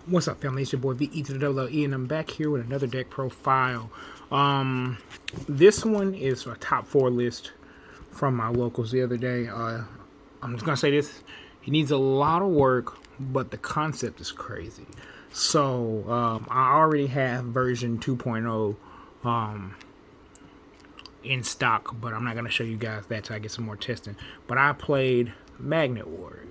What's up, family? It's your boy VE to the double L E, and I'm back here with another deck profile. This one is a top 4 list from my locals the other day. I'm just gonna say this: he needs a lot of work, but the concept is crazy. So I already have version 2.0 in stock, but I'm not gonna show you guys that till I get some more testing. But I played Magnet Warriors.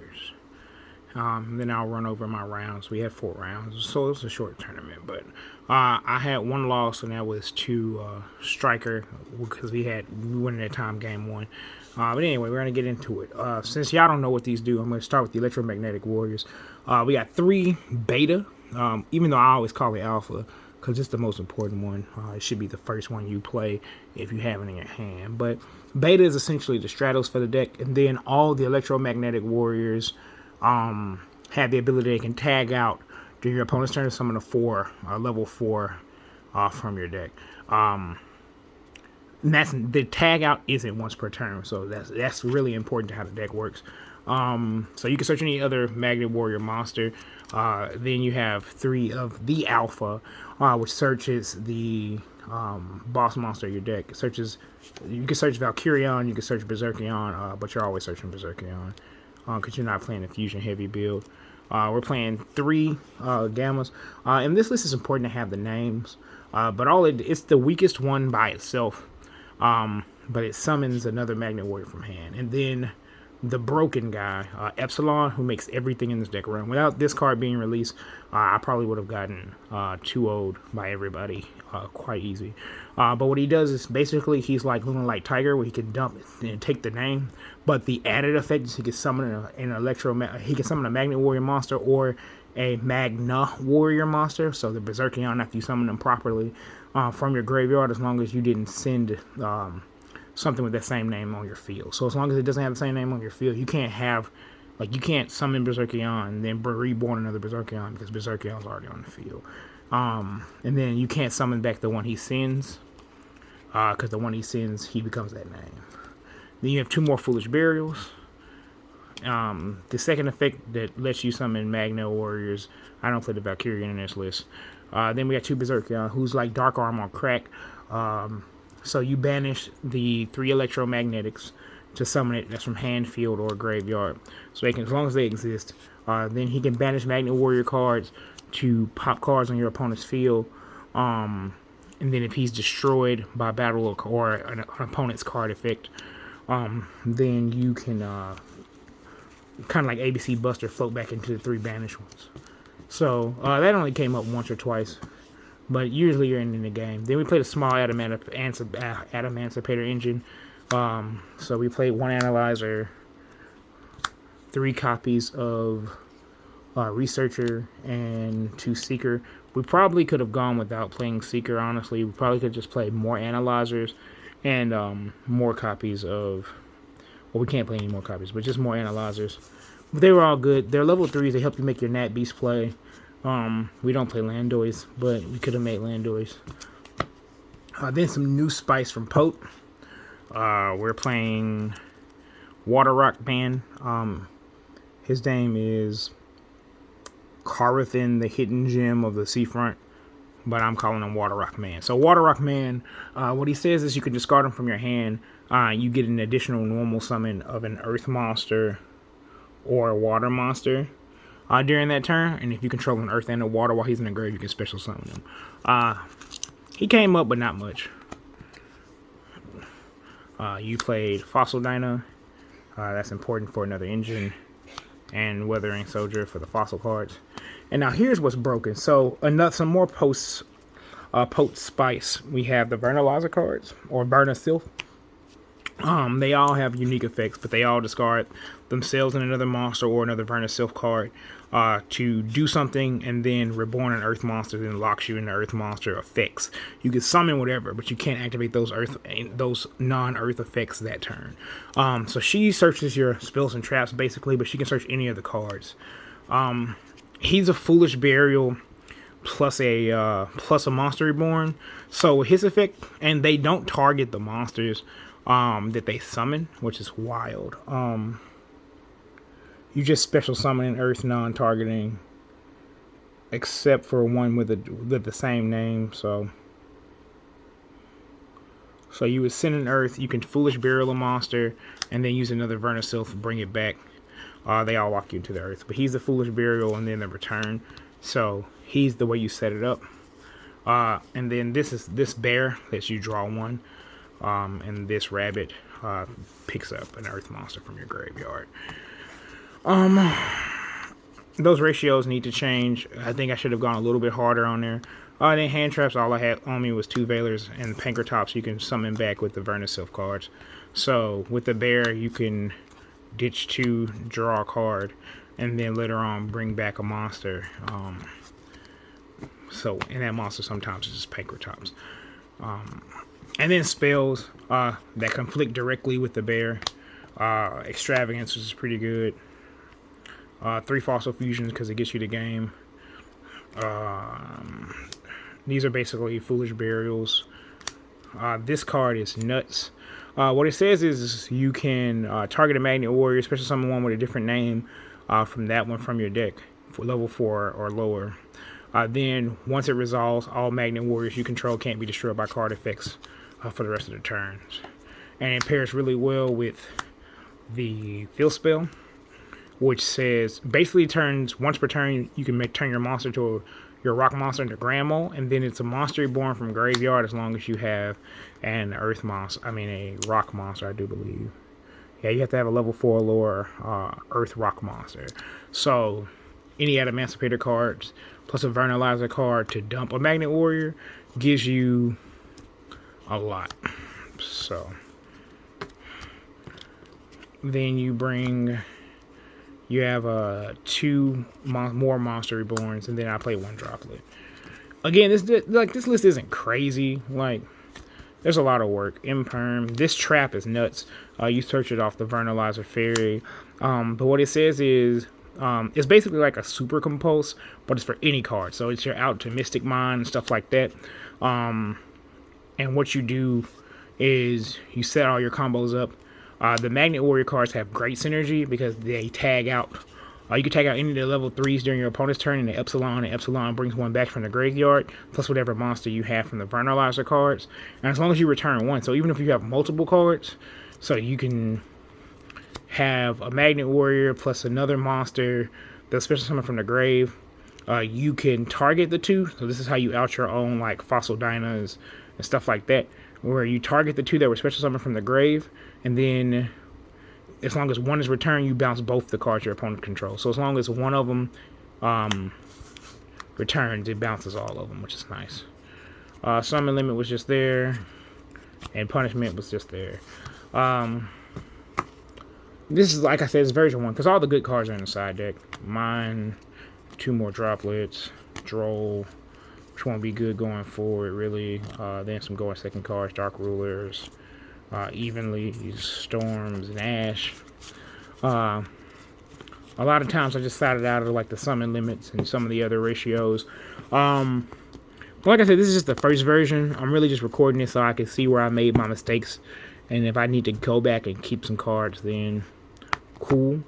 Then I'll run over my rounds. We had 4 rounds, so it was a short tournament. But I had 1 loss, and that was to Striker because we went at time game 1. But anyway, we're gonna get into it. Since y'all don't know what these do, I'm gonna start with the Electromagnetic Warriors. We got 3 Beta, even though I always call it Alpha because it's the most important one. It should be the first one you play if you have it in your hand. But Beta is essentially the Stratos for the deck, and then all the Electromagnetic Warriors have the ability they can tag out during your opponent's turn to summon a level 4 from your deck. And that's the tag out isn't once per turn, so that's really important to how the deck works. So you can search any other Magnet Warrior monster. Then you have 3 of the Alpha, which searches the boss monster of your deck. You can search Valkyrion, you can search Berserkion, but you're always searching Berserkion because you're not playing a fusion heavy build. We're playing 3 Gammas. And this list is important to have the names, but it's the weakest one by itself. But it summons another Magnet Warrior from hand. And then the broken guy, Epsilon, who makes everything in this deck run. Without this card being released, I probably would have gotten 2-0'd by everybody quite easy. But what he does is basically he's like Luna Light Tiger, where he can dump it and take the name. But the added effect is he can summon he can summon a Magnet Warrior monster or a Magna Warrior monster. So the Berserkion, after you summon them properly from your graveyard, as long as you didn't send something with that same name on your field. So as long as it doesn't have the same name on your field, you can't summon Berserkion and then reborn another Berserkion because Berserkion's already on the field. And then you can't summon back the one he sends because the one he sends, he becomes that name. Then you have 2 more Foolish Burials. The second effect that lets you summon Magnet Warriors. I don't play the Valkyrian in this list. Then we got 2 Berserkion, who's like Dark Arm on crack. So you banish the 3 Electromagnetics to summon it. That's from hand, field, or graveyard. So as long as they exist. Then he can banish Magnet Warrior cards to pop cards on your opponent's field. And then if he's destroyed by battle or an opponent's card effect, then you can kind of like ABC Buster float back into the 3 banished ones. So that only came up once or twice, but usually you're in the game. Then we played a small Adamantipator engine. So we played 1 Analyzer, 3 copies of Researcher, and 2 Seeker. We probably could have gone without playing Seeker, honestly. We probably could have just played more Analyzers and more copies of... Well, we can't play any more copies, but just more Analyzers. But they were all good. They're level 3s. They help you make your Nat Beast play. We don't play Landoys, but we could have made Landoys. Then some new spice from Pote. We're playing Water Rock Man. His name is Carathan, the Hidden Gem of the Seafront, but I'm calling him Water Rock Man. So Water Rock Man, what he says is you can discard him from your hand. You get an additional normal summon of an Earth monster or a Water monster during that turn. And if you control an Earth and a Water while he's in the grave, you can special summon him. He came up, but not much. You played Fossil Dyna. That's important for another engine. And Weathering Soldier for the fossil cards. And now here's what's broken. So some more Pote Spice. We have the Vernalizer cards, or Burner Sylph. They all have unique effects, but they all discard themselves and another monster or another Verna Sylph card to do something, and then reborn an Earth monster, then locks you into Earth monster effects. You can summon whatever, but you can't activate those non-Earth effects that turn. So she searches your spells and traps basically, but she can search any of the cards. He's a Foolish Burial plus a Monster Reborn. So his effect, and they don't target the monsters that they summon, which is wild. You just special summon an Earth non-targeting except for one with the same name. So you would send an Earth. You can Foolish Burial a monster, and then use another Vernisylph to bring it back. They all walk you to the Earth, but he's the Foolish Burial, and then the return. So he's the way you set it up. And then this bear lets you draw one, and this rabbit picks up an Earth monster from your graveyard. Those ratios need to change. I think I should have gone a little bit harder on there. And then hand traps, all I had on me was 2 Veilers and Pankratops you can summon back with the Vernisylph cards. So with the bear, you can ditch 2, draw a card, and then later on bring back a monster. And that monster sometimes is just Pankratops. And then spells that conflict directly with the bear. Extravagance, which is pretty good. 3 Fossil Fusions because it gets you the game. These are basically Foolish Burials. This card is nuts. What it says is you can target a Magnet Warrior, especially someone with a different name from that one from your deck for level 4 or lower. Then, once it resolves, all Magnet Warriors you control can't be destroyed by card effects for the rest of the turns. And it pairs really well with the Fill Spell, which says basically turns once per turn you can turn your monster to your rock monster into Grand Mole, and then it's a monster reborn from graveyard as long as you have an Earth monster. I mean a rock monster, I do believe. Yeah, you have to have a level 4 lower Earth rock monster. So any Adamantipator cards plus a Vernalizer card to dump a Magnet Warrior gives you a lot. So then you have 2 more Monster Reborns, and then I play 1 Droplet. Again, this list isn't crazy. Like, there's a lot of work. Imperm. This trap is nuts. You search it off the Vernalizer Fairy. But what it says is it's basically like a Super Compulse, but it's for any card. So it's your out to Mystic Mine and stuff like that. And what you do is you set all your combos up. The Magnet Warrior cards have great synergy because they tag out. You can tag out any of the level 3s during your opponent's turn, and the Epsilon brings one back from the graveyard, plus whatever monster you have from the Vernalizer cards. And as long as you return 1, so even if you have multiple cards, so you can have a Magnet Warrior plus another monster that's special summon from the grave. You can target the 2, so this is how you out your own like Fossil Dynas and stuff like that, where you target the 2 that were special summoned from the grave, and then as long as 1 is returned, you bounce both the cards your opponent controls. So as long as 1 of them returns, it bounces all of them, which is nice. Summon limit was just there, and punishment was just there. This is, like I said, it's version 1, because all the good cards are in the side deck. Mine, 2 more Droplets, Droll, which won't be good going forward, really. Then some going second cards, Dark Rulers, Evenly, Storms, and Ash. A lot of times I just sided out of like the summon limits and some of the other ratios. But like I said, this is just the first version. I'm really just recording this so I can see where I made my mistakes. And if I need to go back and keep some cards, then cool.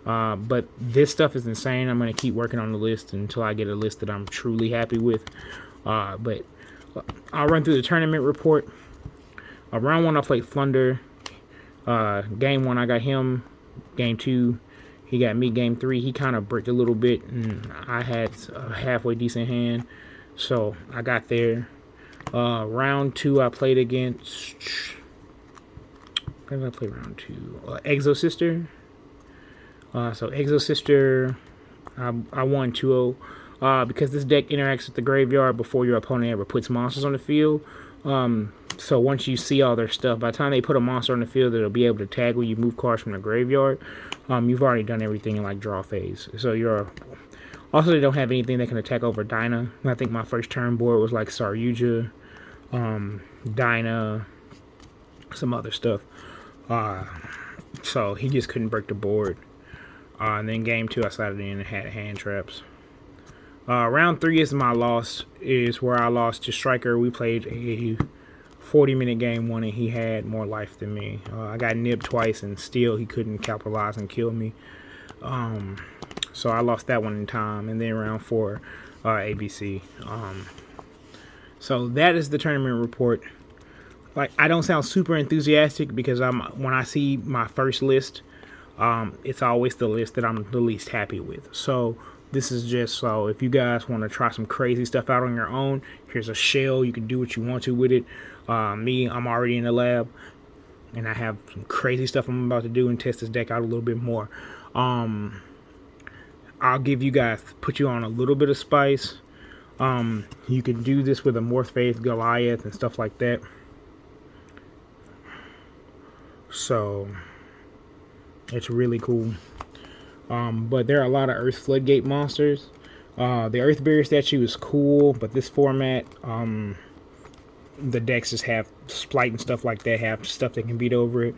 But this stuff is insane. I'm going to keep working on the list until I get a list that I'm truly happy with. But I'll run through the tournament report. Round 1, I played Thunder. Game 1, I got him. Game 2, he got me. Game 3, he kind of bricked a little bit, and I had a halfway decent hand, so I got there. Round 2, I played against... Where did I play round 2? Exo Sister. So Exo Sister, I won 2-0. Because this deck interacts with the graveyard before your opponent ever puts monsters on the field. So once you see all their stuff, by the time they put a monster on the field, it'll be able to tag when you move cards from the graveyard. You've already done everything in like draw phase. So also they don't have anything that can attack over Dyna. I think my first turn board was like Saryuja, Dyna, some other stuff. So he just couldn't break the board. And then game 2, I slotted in and had hand traps. Round 3 is my loss, is where I lost to Striker. We played a 40-minute game 1, and he had more life than me. I got nibbed twice, and still he couldn't capitalize and kill me. So I lost that one in time. And then round 4, ABC. So that is the tournament report. Like, I don't sound super enthusiastic because when I see my first list, it's always the list that I'm the least happy with. So this is just so if you guys want to try some crazy stuff out on your own, here's a shell. You can do what you want to with it. I'm already in the lab, and I have some crazy stuff I'm about to do and test this deck out a little bit more. I'll give you guys, put you on a little bit of spice. You can do this with a Morph-Faith, Goliath, and stuff like that. So it's really cool. But there are a lot of Earth Floodgate monsters. The Earth Barrier statue is cool, but this format, the decks just have Splight and stuff like that, have stuff that can beat over it.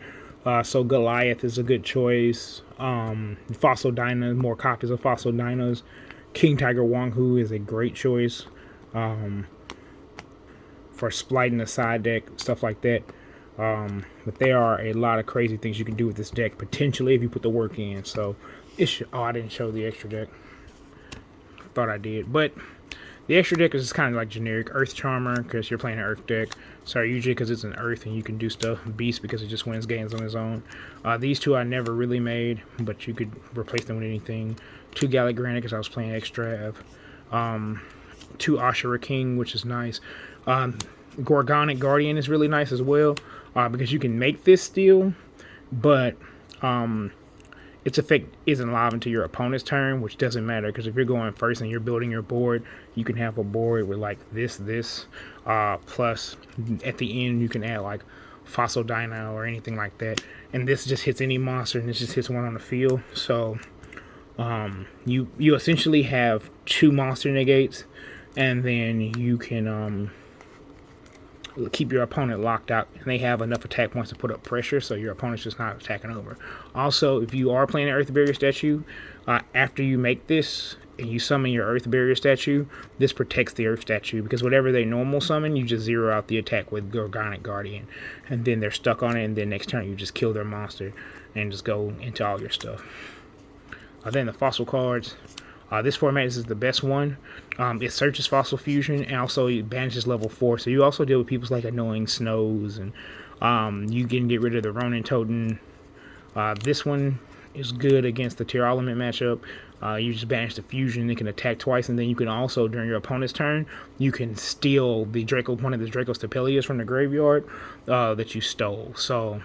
So Goliath is a good choice. Fossil Dyna, more copies of Fossil Dynas. King Tiger Wanghu is a great choice for Splight in the side deck, stuff like that. But there are a lot of crazy things you can do with this deck, potentially, if you put the work in. So, I didn't show the extra deck. Thought I did. But the extra deck is just kind of like generic Earth Charmer, because you're playing an Earth deck. Sorry, usually because it's an Earth and you can do stuff. Beast, because it just wins games on its own. These two I never really made, but you could replace them with anything. 2 Gallic Granite, because I was playing Extrav. 2 Ashura King, which is nice. Gorgonic Guardian is really nice as well, because you can make this steel, but its effect isn't live until your opponent's turn, which doesn't matter, because if you're going first and you're building your board, you can have a board with like this, plus at the end you can add like Fossil Dyna or anything like that, and this just hits any monster, and this just hits one on the field. So you essentially have 2 monster negates, and then you can keep your opponent locked out, and they have enough attack points to put up pressure, so your opponent's just not attacking over. Also, if you are playing an Earth Barrier statue, after you make this and you summon your Earth Barrier statue, this protects the Earth statue, because whatever they normal summon, you just zero out the attack with Gorgonic Guardian, and then they're stuck on it, and then next turn you just kill their monster and just go into all your stuff. Then the fossil cards. This format is the best one. It searches Fossil Fusion, and also it banishes level 4. So you also deal with people's like annoying Snows, and you can get rid of the Ronin Totem. This one is good against the Tearlament matchup. You just banish the fusion, it can attack twice, and then you can also, during your opponent's turn, you can steal the one of the Draco Stapelius from the graveyard that you stole. So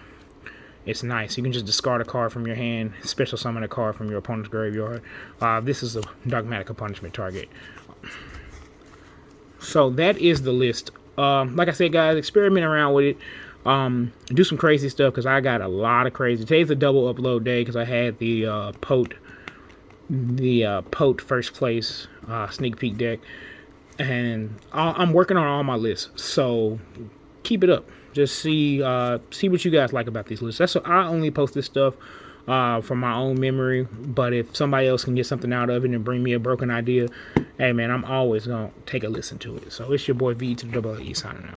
it's nice. You can just discard a card from your hand, special summon a card from your opponent's graveyard. This is a Dogmatica punishment target. So that is the list. Like I said, guys, experiment around with it. Do some crazy stuff, because I got a lot of crazy. Today's a double upload day, because I had the Pote first place sneak peek deck, and I'm working on all my lists. So keep it up. Just see what you guys like about these lists. I only post this stuff from my own memory, but if somebody else can get something out of it and bring me a broken idea, hey man, I'm always gonna take a listen to it. So it's your boy V to the double E signing out.